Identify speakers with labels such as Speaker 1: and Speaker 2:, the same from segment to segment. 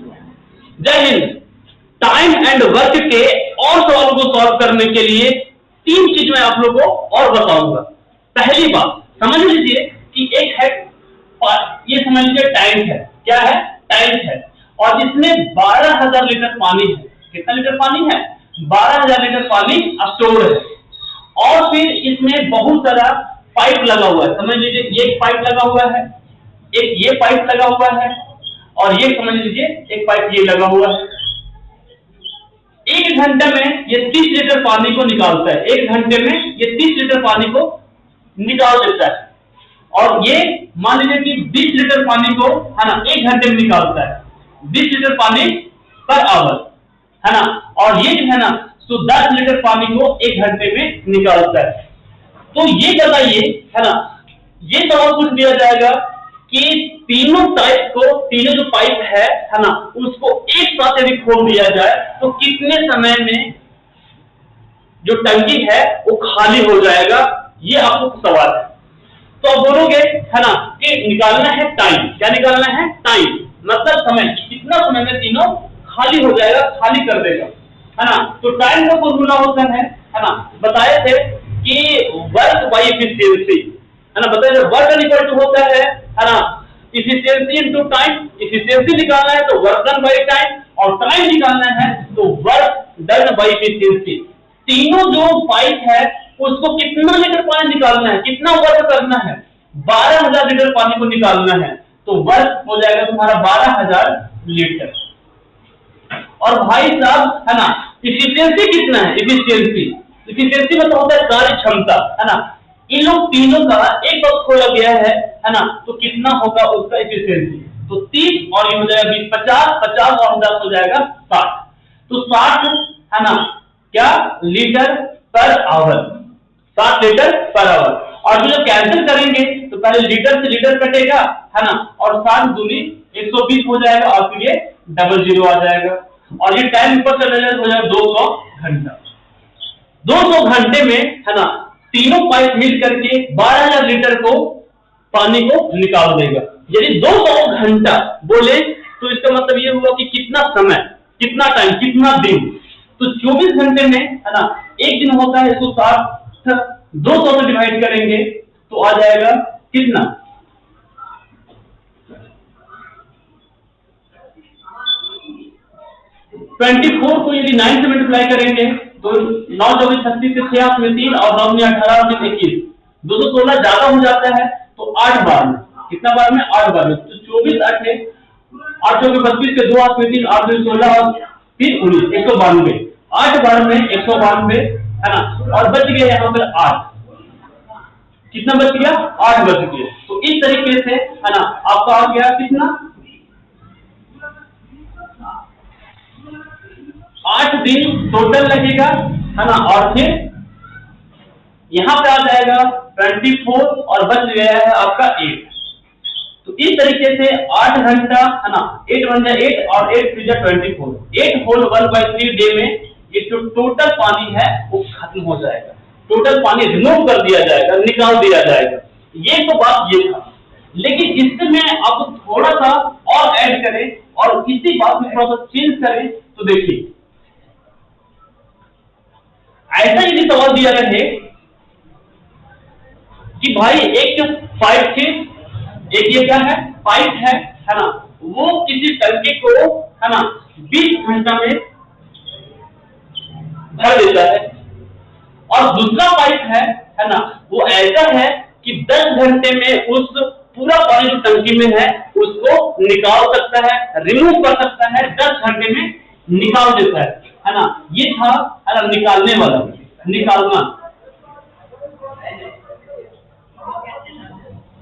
Speaker 1: जय Hind. Time and work के और सवालों को सॉल्व करने के लिए तीन चीज मैं आप लोगों को और बताऊंगा। पहली बात समझ लीजिए कि एक है, ये समझ लीजिए टाइम है। क्या है? टाइम है। और इसमें 12,000 लीटर पानी है। कितना लीटर पानी है? 12,000 लीटर पानी स्टोर है। और फिर इसमें बहुत सारा पाइप लगा हुआ है। समझ लीजिए ये एक पाइप लगा हुआ है, एक ये पाइप लगा हुआ है, और ये समझ लीजिए एक पाइप ये लगा हुआ है। एक घंटे में ये 30 लीटर पानी को निकालता है। एक घंटे में ये 30 लीटर पानी को निकाल देता है। और ये मान लीजिए कि 20 लीटर पानी को है ना एक घंटे में निकालता है। 20 लीटर पानी पर आवर है ना। और ये जो है ना तो 10 लीटर पानी को एक घंटे में निकालता है। तो ये बताइए है ना, ये सवाल पूछ दिया जाएगा कि तीनों टाइप को, तीनों जो पाइप है ना, उसको एक साथ यदि खोल दिया जाए तो कितने समय में जो टंकी है वो खाली हो जाएगा? ये आपको सवाल है। तो अब बोलोगे है ना कि निकालना है टाइम। क्या निकालना है? टाइम, मतलब समय, कितना समय में तीनों खाली हो जाएगा, खाली कर देगा है ना। तो टाइम का फॉर्मूला होता है ना, बताए थे कि वर्क बाय एफिशिएंसी है ना। बताइए वर्क इक्वल टू होता है ना एफिशिएंसी इनटू टाइम। एफिशिएंसी निकालना है तो वर्क डन बाय टाइम, और टाइम निकालना है तो वर्क डन बाय एफिशिएंसी। तीनों जो पाइप है उसको कितना लीटर पानी निकालना है, कितना वर्क करना है? 12,000 लीटर पानी को निकालना है। तो वर्क हो जाएगा तुम्हारा 12,000 लीटर। और भाई साहब है ना एफिशिएंसी कितना है? एफिशिएंसी मतलब होता है कार्य क्षमता है ना। इन लोग तीनों का एक बार खोला गया है ना, तो कितना होगा उसका एफिशिएंसी? तो 30 और ये हो जाएगा 20, 50 और 10 हो जाएगा 60। तो 60 है ना क्या litre per hour, 60 litre per hour. और जो कैंसिल करेंगे तो पहले लीटर से लीटर कटेगा है ना, और 60 दूनी 120 हो जाएगा, और फिर ये डबल जीरो आ जाएगा। और ये टाइम ऊपर चला जाएगा, हो जाएगा 200 घंटा। 200 घंटे में है ना तीनों पाइप मिल करके 12,000 लीटर को पानी को निकाल देगा। यदि 200 घंटा बोले तो इसका मतलब ये हुआ कि कितना समय, कितना टाइम, कितना दिन। तो 24 घंटे में है ना एक दिन होता है। इसको 200 से डिवाइड करेंगे तो आ जाएगा कितना? 24 को यदि 9 से मल्टीप्लाई करेंगे तो 9 24 36 से 6 में 3 और 9 में 18 में 21, 216 ज्यादा हो जाता है तो 8 बार में, कितना बार में? 8 बार में। तो 24 8 है, 8 के 32 के 2 में 3, 8 में 16 और फिर 19, 192। 8 बार में 192 है ना। और बच गया यहाँ पर 8। कितना बच गया? 8 बच गया। तो इस तरीके से है ना आपका आ गया कितना? 8 दिन टोटल लगेगा है ना। और फिर यहां पे आ जाएगा 24 और बच गया है आपका 8। तो इस तरीके से 8 घंटा है ना, 8 बन जाए 8 और 8 फिर जाए 24, 8 होल 1/3 डे में ये जो टोटल पानी है वो खत्म हो जाएगा। टोटल पानी रिमूव कर दिया जाएगा, निकाल दिया जाएगा। ये तो बात ये था। लेकिन इसमें अब थोड़ा सा और ऐड करें और इसी बात में थोड़ा सा चेंज करें तो देखिए, ऐसा यदि सवाल दिया रहे कि भाई एक पाइप थी, एक ये क्या है? पाइप है ना, वो किसी टंकी को है ना 20 घंटा में भर देता है। और दूसरा पाइप है ना, वो ऐसा है कि 10 घंटे में उस पूरा पानी जो टंकी में है उसको निकाल सकता है, रिमूव कर सकता है, 10 घंटे में निकाल देता है ना। ये था है ना निकालने वाला, निकालना।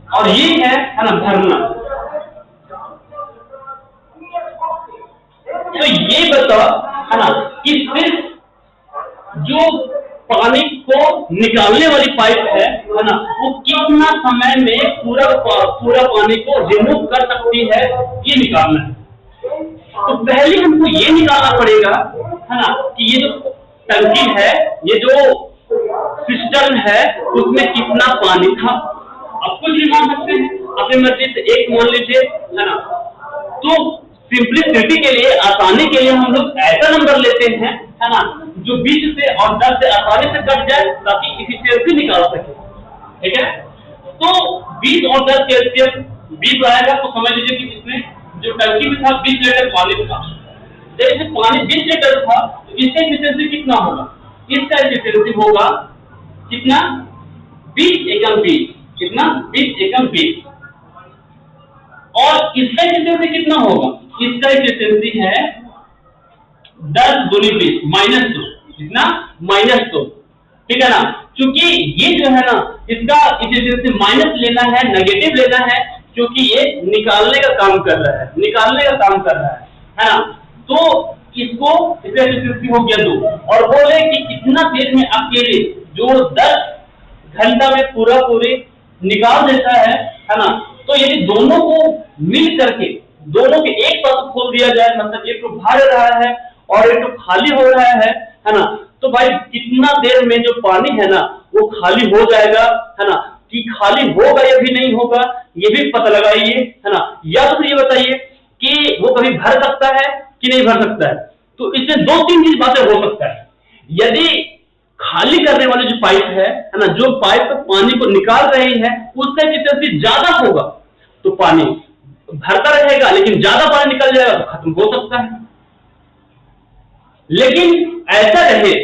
Speaker 1: और ये है ना भरना। तो ये बता है ना कि सिर्फ जो पानी को निकालने वाली पाइप है ना, वो कितना समय में पूरा पानी को रिमूव कर सकती है, ये निकालना है। तो पहले हमको ये निकालना पड़ेगा है ना कि ये जो टंकी है, ये जो सिस्टम है, उसमें कितना पानी था। अब कुछ भी मान सकते हैं अपनी मर्जी से, एक मान लीजिए है ना। तो सिंपलिसिटी के लिए, आसानी के लिए हम लोग ऐसा नंबर लेते हैं, है ना, जो 20 से और 10 से आसानी से कट जाए ताकि इफिशियंसी निकाल सके। ठीक है, तो 20 और 10 के एलसीएम 20 आएगा, तो समझ लीजिए कि इसमें जो टंकी में था 20 लीटर पानी था। जैसे पानी 20 लीटर था, तो इसका एफिशिएंसी कितना होगा? इसका एफिशिएंसी होगा कितना? 20 एकम 20। कितना? 20 एकम 20। और इसका एफिशिएंसी कितना होगा? इसका एफिशिएंसी है 10 गुनी 20 -2। कितना? -2। ठीक है ना, क्योंकि ये जो है ना, इसका एफिशिएंसी माइनस लेना है, नेगेटिव लेना है, क्योंकि ये निकालने का काम कर रहा है, निकालने का काम कर रहा है ना। तो इसको इसका एफिशिएंसी हो गया 2, और बोले कि कितना देर में अकेले जो 10 घंटा में पूरी निकाल देता है ना। तो यदि दोनों को मिल करके, दोनों के एक साथ खोल दिया जाए, मतलब एक तो भर रहा है और एक तो खाली हो रहा है ना, तो भाई कितना देर में जो पानी है ना वो खाली हो जाएगा, है ना। कि खाली होगा या भी नहीं होगा ये भी पता लगाइए, है ना। या तो ये बताइए कि वो कभी भर सकता है कि नहीं भर सकता है। तो इसमें 2-3 चीज बातें हो सकता है। यदि खाली करने वाली जो पाइप है ना, जो पाइप पानी को निकाल रही है, उसका एफिशिएंसी ज्यादा होगा तो पानी भरता रहेगा, लेकिन ज्यादा पानी निकल जाएगा तो खत्म हो सकता है। लेकिन ऐसा रहे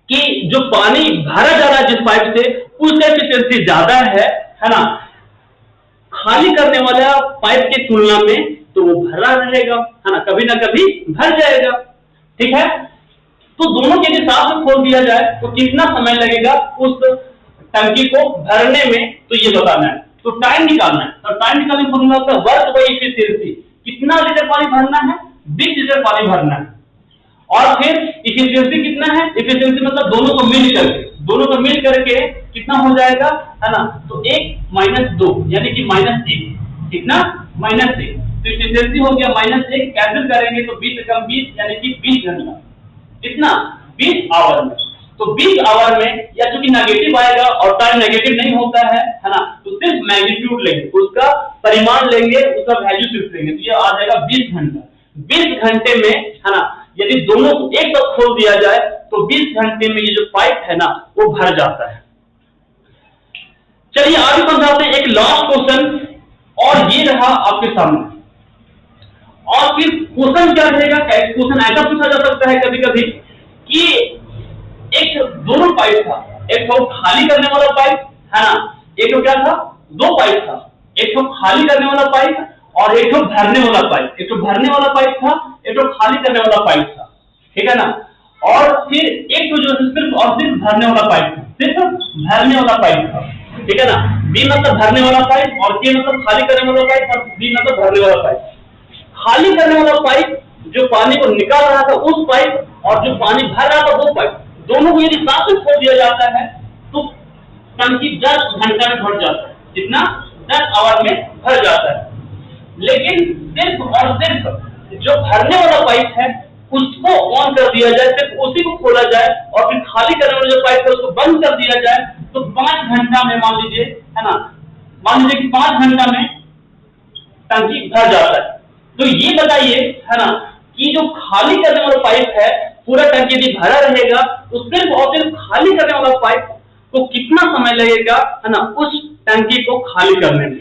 Speaker 1: कि जो पानी भरा जा रहा है जिस पाइप से, उसका एफिशिएंसी ज्यादा है ना, खाली करने वाला पाइप की तुलना में, तो वो भरा रहेगा, है ना, कभी ना कभी भर जाएगा। ठीक है, तो दोनों के साथ में खोल दिया जाए तो कितना समय लगेगा उस टंकी को भरने में, तो ये बताना है। तो टाइम निकालना है, तो टाइम निकालने फॉर्मूला होता है वर्क बाई एफिशिएंसी। कितना लीटर पानी भरना है? 20 लीटर पानी भरना है। और फिर एफिशिएंसी कितना है? एफिशिएंसी मतलब दोनों को मिल करके, दोनों को मिल करके कितना हो जाएगा, है ना। तो 1 - 2 यानी कि -1। कितना? -1। तो एफिशिएंसी हो गया -1, कैंसिल करेंगे तो 20 कम 20 यानी कि 20 घंटा। कितना? 20 आवर में। तो 20 आवर में, या चूंकि नेगेटिव आएगा और टाइम नेगेटिव नहीं होता है ना, तो सिर्फ मैग्नीट्यूड लेंगे, उसका परिमाण लेंगे, उसका वैल्यू सिर्फ लेंगे, तो ये आ जाएगा 20 घंटा। 20 घंटे में, है ना, यदि दोनों को एक साथ खोल दिया जाए तो 20 घंटे में ये जो पाइप है ना वो भर जाता है। चलिए आगे समझाते हैं एक लास्ट क्वेश्चन, और ये रहा आपके सामने। और फिर क्वेश्चन क्या रहेगा? क्वेश्चन ऐसा पूछा जा सकता है कभी कभी कि एक दोनों पाइप था, एक तो खाली करने वाला पाइप, है ना, एक तो क्या था? 2 पाइप था, एक तो खाली करने वाला पाइप और एक तो भरने वाला पाइप। एक तो भरने वाला पाइप था, एक तो खाली करने वाला पाइप था। ठीक है ना। और फिर एक तो जो सिर्फ और सिर्फ भरने वाला पाइप था, सिर्फ भरने वाला पाइप था। ठीक है ना। बी मतलब भरने वाला पाइप, और के मतलब खाली करने वाला पाइप, और बी मतलब भरने वाला पाइप। खाली करने वाला पाइप जो पानी को निकाल रहा था उस पाइप, और जो पानी भर रहा था वो पाइप, दोनों को यदि साथ में खोल दिया जाता है तो टंकी 10 घंटा में भर जाता है। कितना? 10 आवर में भर जाता है। लेकिन सिर्फ और सिर्फ जो भरने वाला पाइप है उसको ऑन कर दिया जाए, सिर्फ उसी को खोला जाए, और फिर खाली करने वाला जो पाइप है उसको बंद कर दिया जाए, तो 5 घंटा में मान लीजिए, है ना, मान लीजिए कि 5 घंटा में टंकी भर जाता है। तो ये बताइए, है ना, कि जो खाली करने वाला पाइप है, पूरा टंकी यदि भरा रहेगा तो सिर्फ और सिर्फ खाली करने वाला पाइप को कितना समय लगेगा, है ना, उस टंकी को खाली करने में।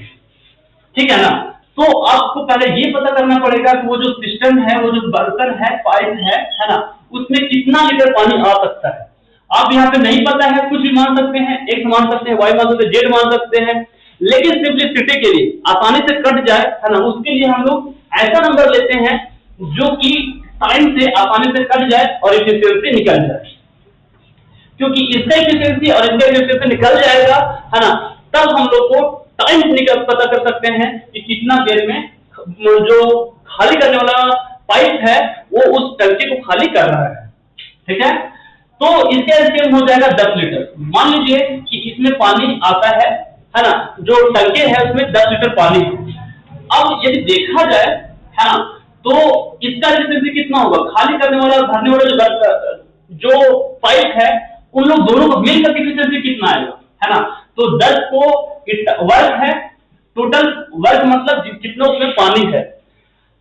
Speaker 1: ठीक है ना। तो आपको पहले ये पता करना पड़ेगा कि वो जो सिस्टम है, वो जो बर्तन है, पाइप है ना, उसमें कितना लीटर पानी आ सकता है। आप यहाँ पे नहीं पता है, कुछ भी मान सकते हैं, x मान सकते हैं, y मान सकते हैं, z मान सकते हैं, लेकिन सिंपलिसिटी के लिए, आसानी से कट जाए, है ना, उसके लिए हम लोग ऐसा नंबर लेते हैं जो कि टाइम से आसानी से कट जाए और एफिशिएंसी निकल जाए। क्योंकि इसका एफिशिएंसी और इसका एफिशिएंसी निकल जाएगा, है ना, तब हम लोग को टाइम निकल पता कर सकते हैं कि कितना देर में जो खाली करने वाला पाइप है वो उस टंकी को खाली कर रहा है। ठीक है। तो इसका एलसीएम हो जाएगा 10 लीटर। मान लीजिए कि इसमें पानी आता है ना, जो टंकी है उसमें 10 लीटर पानी है। अब यदि देखा जाए, है ना, तो इसका एफिशिएंसी कितना होगा? खाली करने वाला और भरने वाला जो पाइप है उन लोग दोनों को मिलकर एफिशिएंसी कितना आएगा, है ना। तो 10 को वर्क है, टोटल वर्क मतलब कितना उसमें पानी है,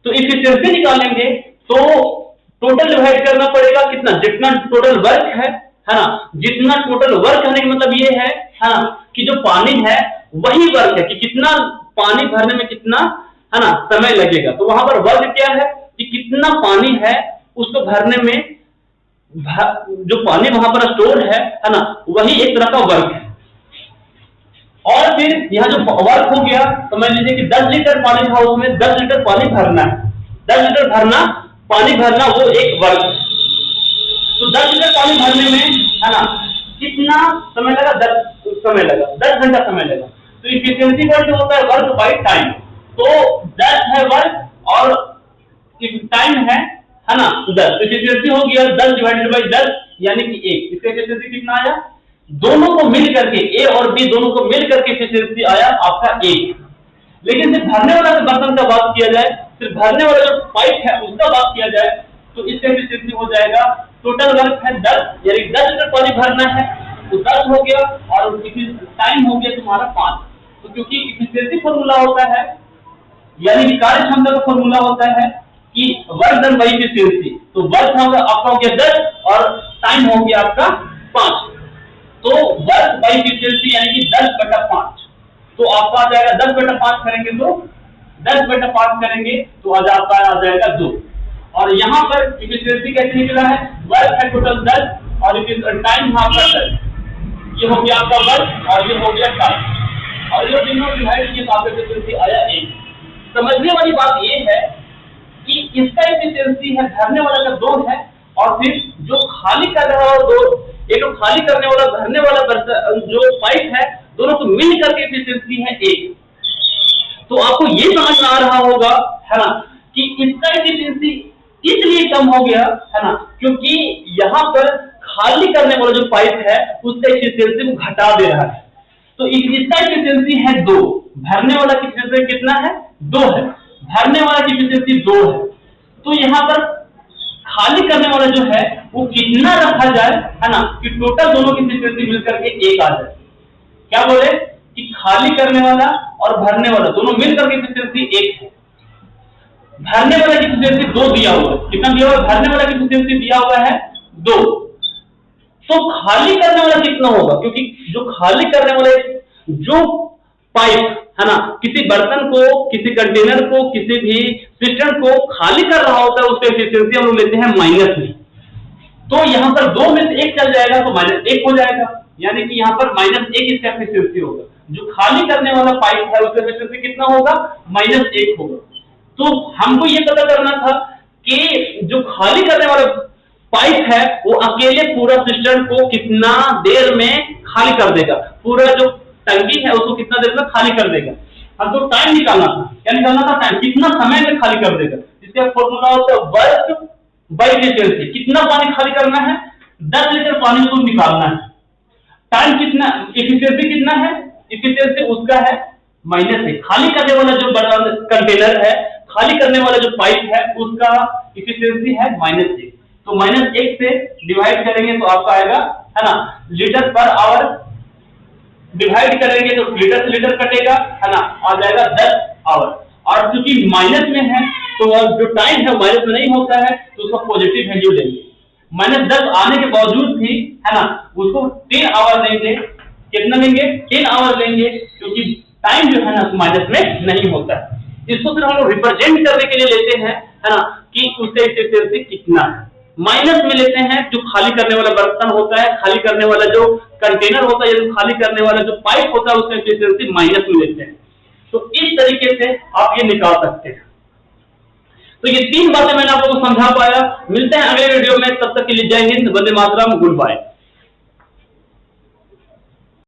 Speaker 1: तो इफिशियंसी निकालेंगे तो टोटल डिवाइड करना पड़ेगा कितना, जितना टोटल वर्क है ना, जितना टोटल वर्क करने का मतलब ये है ना कि जो पानी है वही वर्क है, कि कितना पानी भरने में कितना है ना समय लगेगा। तो वहां पर वर्क क्या है कि कितना पानी है उसको भरने में, जो पानी वहां पर स्टोर है ना, वही एक तरह का वर्क है। और फिर यहाँ जो वर्क हो गया, समझ लीजिए कि 10 लीटर पानी था, उसमें 10 लीटर पानी भरना है, 10 लीटर पानी भरना वो एक वर्क है। तो 10 लीटर पानी भरने में है ना कितना समय लगा, 10 घंटा समय लगा। तो इफिशियंसी वर्क जो होता है वर्क बाई टाइम, तो 10 है वर्क और टाइम है ना 10। इफिशियंसी हो गया 10 डिवाइडेड बाई 10 यानी कि 1। इसका इफिशियंसी कितना आया, दोनों को मिल करके ए और बी दोनों को मिल करके इफिशियंसी आया आपका 1। लेकिन सिर्फ भरने वाला बर्तन का बात किया जाए, सिर्फ भरने वाला जो पाइप है उसका बात किया जाए, तो इसका इफिशियंसी हो जाएगा, टोटल वर्क है 10 यानी 10 लीटर पानी भरना है तो 10 हो गया और टाइम हो गया तुम्हारा 5। तो क्योंकि इफिशियंसी फॉर्मूला होता है यानी कि कार्य क्षमता का फॉर्मूला होता है कि वर्क डन बाई इफिशियंसी, तो वर्क आपका हो गया 10 और टाइम हो गया आपका 5। तो वर्क बाई इफिशियंसी यानी कि 10/5, तो आपका आ जाएगा 10/5 करेंगे तो 10/5 करेंगे तो आज आपका आ जाएगा 2। और यहाँ पर इफिशियंसी कैसे निकला है, वर्क है टोटल 10 और टाइम आपका 10, ये हो गया आपका वर्क और ये हो गया टाइम, और ये तीनों डिवाइड किए तो आपका इफिशियंसी आया 1। समझने वाली बात ये है कि इसका इफिशियंसी है भरने वाला का 2 है और फिर जो खाली कर रहा है 2, एक तो खाली करने वाला भरने वाला जो पाइप है दोनों को मिल करके इफिशियंसी है 1। तो आपको ये समझ में आ रहा होगा है ना कि इसका इफिशियंसी इसलिए कम हो गया है ना क्योंकि यहाँ पर खाली करने वाला जो पाइप है उसका इफिशियंसी को घटा दे रहा है। तो इसका इफिशियंसी है 2, भरने वाला की इफिशियंसी कितना है, 2 है, भरने वाला की इफिशियंसी 2 है। तो यहाँ पर खाली करने वाला जो है वो कितना रखा जाए है ना कि टोटल दोनों की इफिशियंसी मिलकर के 1 आ जाए। क्या बोले कि खाली करने वाला और भरने वाला दोनों मिलकर के इफिशियंसी 1 है, भरने वाला की इफिशियंसी 2 दिया हुआ है। कितना दिया हुआ है, भरने वाला की इफिशियंसी दिया हुआ है 2। तो खाली करने वाला कितना होगा, क्योंकि जो खाली करने वाले जो पाइप है ना किसी बर्तन को, किसी कंटेनर को, किसी भी सिस्टम को खाली कर रहा होता है उसका इफिशियंसी हम लोग लेते हैं माइनस में। तो यहाँ पर 2 में से 1 चल जाएगा तो -1 हो जाएगा, यानी कि यहाँ पर -1 इसका एफिशिएंसी होगा। जो खाली करने वाला पाइप है उसका एफिशिएंसी कितना होगा, -1 होगा। तो हमको ये पता करना था कि जो खाली करने वाला पाइप है वो अकेले पूरा सिस्टम को कितना देर में खाली कर देगा, पूरा जो टंकी है उसको कितना देर में खाली कर देगा। हमको टाइम निकालना था, क्या निकालना था, टाइम, कितना समय में खाली कर देगा। इसका फॉर्मूला होता है वर्क बाई एफिशिएंसी, कितना पानी खाली करना है, 10 लीटर पानी को निकालना है। टाइम कितना, एफिशिएंसी कितना है, एफिशिएंसी उसका है -1, खाली करने वाला जो बड़ा कंटेनर है, खाली करने वाला जो पाइप है उसका एफिशिएंसी है -1। तो -1 से डिवाइड करेंगे तो आपका आएगा है ना लीटर पर आवर, डिवाइड करेंगे तो लीटर से लीटर कटेगा है ना, आ जाएगा 10 आवर। और क्योंकि माइनस में है तो जो टाइम है माइनस में नहीं होता है तो उसका पॉजिटिव वैल्यू लेंगे। -10 आने के बावजूद भी है ना उसको 10 आवर लेंगे। कितना लेंगे, 10 आवर लेंगे, क्योंकि टाइम जो है ना माइनस में नहीं होता है। इसको सिर्फ हम लोग रिप्रेजेंट करने के लिए लेते हैं है ना कि उससे एफिशिएंसी कितना है। माइनस में लेते हैं जो खाली करने वाला बर्तन होता है, खाली करने वाला जो कंटेनर होता है, या खाली करने वाला जो पाइप होता है उसका एफिशिएंसी माइनस में लेते हैं। तो इस तरीके से आप ये निकाल सकते हैं। तो ये 3 बातें मैंने आप लोगों को समझा पाया। मिलते हैं अगले वीडियो में, तब तक के लिए जय हिंद, वंदे मातरम, गुड बाय।